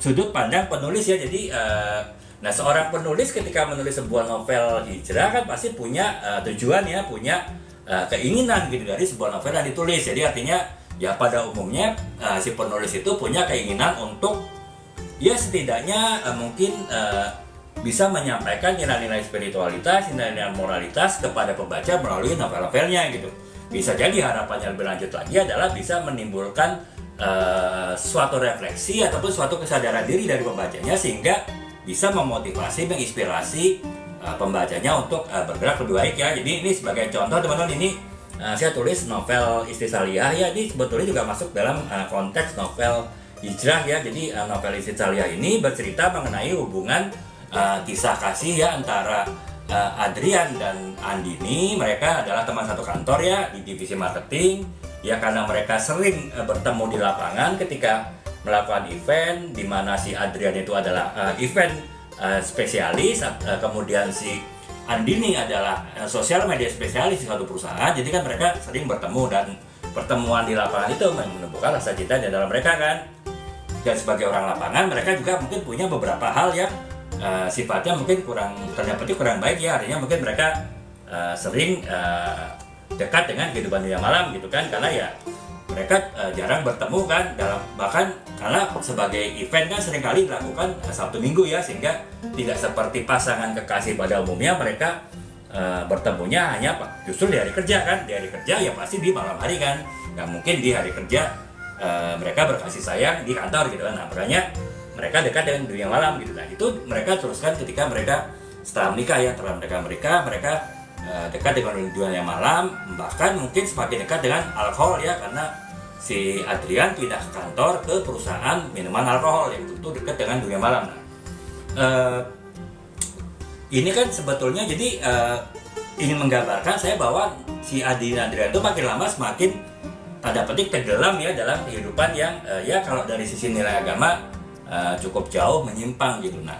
sudut pandang penulis ya. Jadi nah seorang penulis ketika menulis sebuah novel hijrah kan pasti punya tujuan ya, punya keinginan gitu dari sebuah novel yang ditulis. Jadi artinya ya pada umumnya si penulis itu punya keinginan untuk ya setidaknya mungkin bisa menyampaikan nilai-nilai spiritualitas, nilai-nilai moralitas kepada pembaca melalui novel-novelnya gitu. Bisa jadi harapannya lebih lanjut lagi adalah bisa menimbulkan suatu refleksi ataupun suatu kesadaran diri dari pembacanya sehingga bisa memotivasi, menginspirasi pembacanya untuk bergerak lebih baik ya. Jadi ini sebagai contoh teman-teman, ini saya tulis novel Istri Salihah ya, ini sebetulnya juga masuk dalam konteks novel hijrah ya. Jadi novel Istri Salihah ini bercerita mengenai hubungan kisah kasih ya antara Adrian dan Andini. Mereka adalah teman satu kantor ya di divisi marketing ya, karena mereka sering bertemu di lapangan ketika melakukan event di mana si Adrian itu adalah event spesialis, kemudian si Andini adalah sosial media spesialis di suatu perusahaan. Jadi kan mereka sering bertemu dan pertemuan di lapangan itu menumbuhkan rasa cinta di dalam mereka kan. Dan sebagai orang lapangan mereka juga mungkin punya beberapa hal yang sifatnya mungkin kurang, tanda petik kurang baik ya. Artinya mungkin mereka sering dekat dengan kehidupan dunia malam gitu kan, karena ya mereka jarang bertemu kan, bahkan karena sebagai event kan seringkali dilakukan Sabtu Minggu ya, sehingga tidak seperti pasangan kekasih pada umumnya mereka bertemunya hanya justru di hari kerja kan. Di hari kerja ya pasti di malam hari kan, nggak mungkin di hari kerja mereka berkasih sayang di kantor gitu kan. Nah makanya mereka dekat dengan dunia malam gitu. Nah itu mereka teruskan ketika mereka setelah menikah ya. Setelah mereka dekat dengan dunia malam, bahkan mungkin semakin dekat dengan alkohol ya, karena si Adrian pindah ke kantor ke perusahaan minuman alkohol yang tentu dekat dengan dunia malam. Nah, ini kan sebetulnya jadi ingin menggambarkan saya bahwa si Adrian itu makin lama semakin tanda petik tenggelam ya dalam kehidupan yang ya kalau dari sisi nilai agama cukup jauh menyimpang gitu. Nah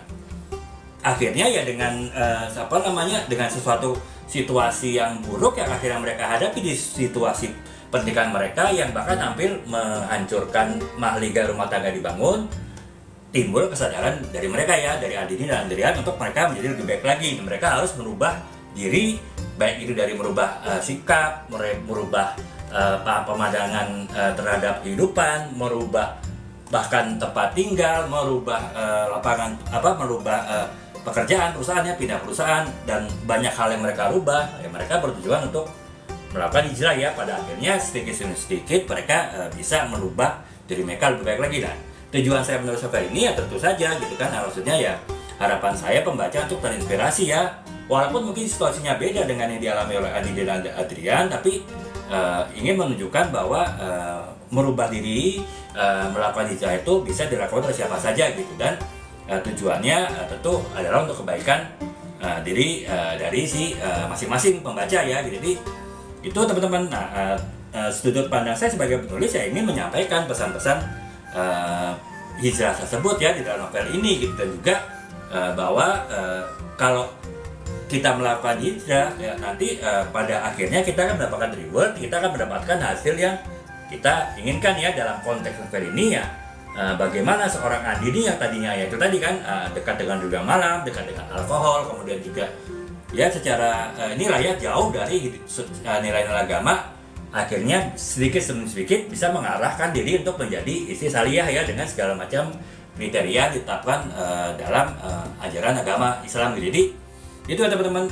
akhirnya ya dengan dengan sesuatu situasi yang buruk yang akhirnya mereka hadapi di situasi pernikahan mereka yang bahkan hampir menghancurkan mahligai rumah tangga dibangun, timbul kesadaran dari mereka ya, dari Andini dan Adrian untuk mereka menjadi lebih baik lagi. Mereka harus merubah diri, baik itu dari merubah sikap, merubah pemandangan terhadap kehidupan, merubah bahkan tempat tinggal, merubah merubah pekerjaan perusahaannya, pindah perusahaan, dan banyak hal yang mereka rubah. Ya, mereka bertujuan untuk melakukan hijrah ya. Pada akhirnya sedikit demi sedikit mereka bisa merubah diri mereka lebih baik lagi. Dan tujuan saya menulis novel ini ya tentu saja gitu kan, maksudnya ya harapan saya pembaca untuk terinspirasi ya, walaupun mungkin situasinya beda dengan yang dialami oleh Adi dan Adrian, tapi ingin menunjukkan bahwa merubah diri, melakukan hijrah itu bisa dilakukan oleh siapa saja gitu. Dan tujuannya tentu adalah untuk kebaikan diri dari si masing-masing pembaca ya. Jadi itu teman-teman. Nah, sudut pandang saya sebagai penulis ya ingin menyampaikan pesan-pesan hijrah tersebut ya di dalam novel ini gitu. Dan juga bahwa kalau kita melakukan hijrah ya nanti pada akhirnya kita akan mendapatkan reward, kita akan mendapatkan hasil yang kita inginkan ya. Dalam konteks novel ini ya bagaimana seorang Andini yang tadinya ya itu tadi kan dekat dengan dunia malam, dekat dengan alkohol, kemudian juga ya secara inilah ya jauh dari nilai-nilai agama, akhirnya sedikit demi sedikit bisa mengarahkan diri untuk menjadi istri salihah ya, dengan segala macam kriteria ditetapkan dalam ajaran agama Islam. Jadi itu ya teman-teman,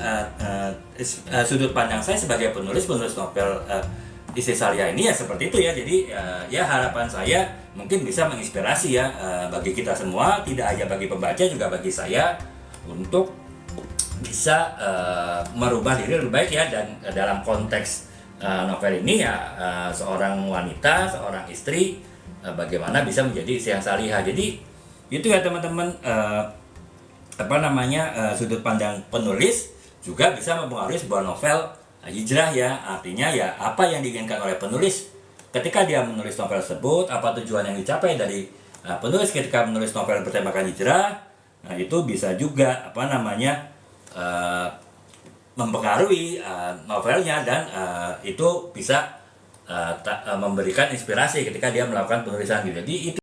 sudut pandang saya sebagai penulis novel Istri Salihah ini ya seperti itu ya. Jadi ya harapan saya mungkin bisa menginspirasi ya bagi kita semua, tidak hanya bagi pembaca, juga bagi saya untuk bisa merubah diri lebih baik ya. Dan dalam konteks novel ini ya seorang wanita, seorang istri bagaimana bisa menjadi istri yang salihah. Jadi itu ya teman-teman, sudut pandang penulis juga bisa mempengaruhi sebuah novel hijrah ya. Artinya ya apa yang diinginkan oleh penulis ketika dia menulis novel tersebut, apa tujuan yang dicapai dari penulis ketika menulis novel bertemakan hijrah. Nah itu bisa juga mempengaruhi novelnya, dan itu bisa memberikan inspirasi ketika dia melakukan penulisan gitu. Jadi itu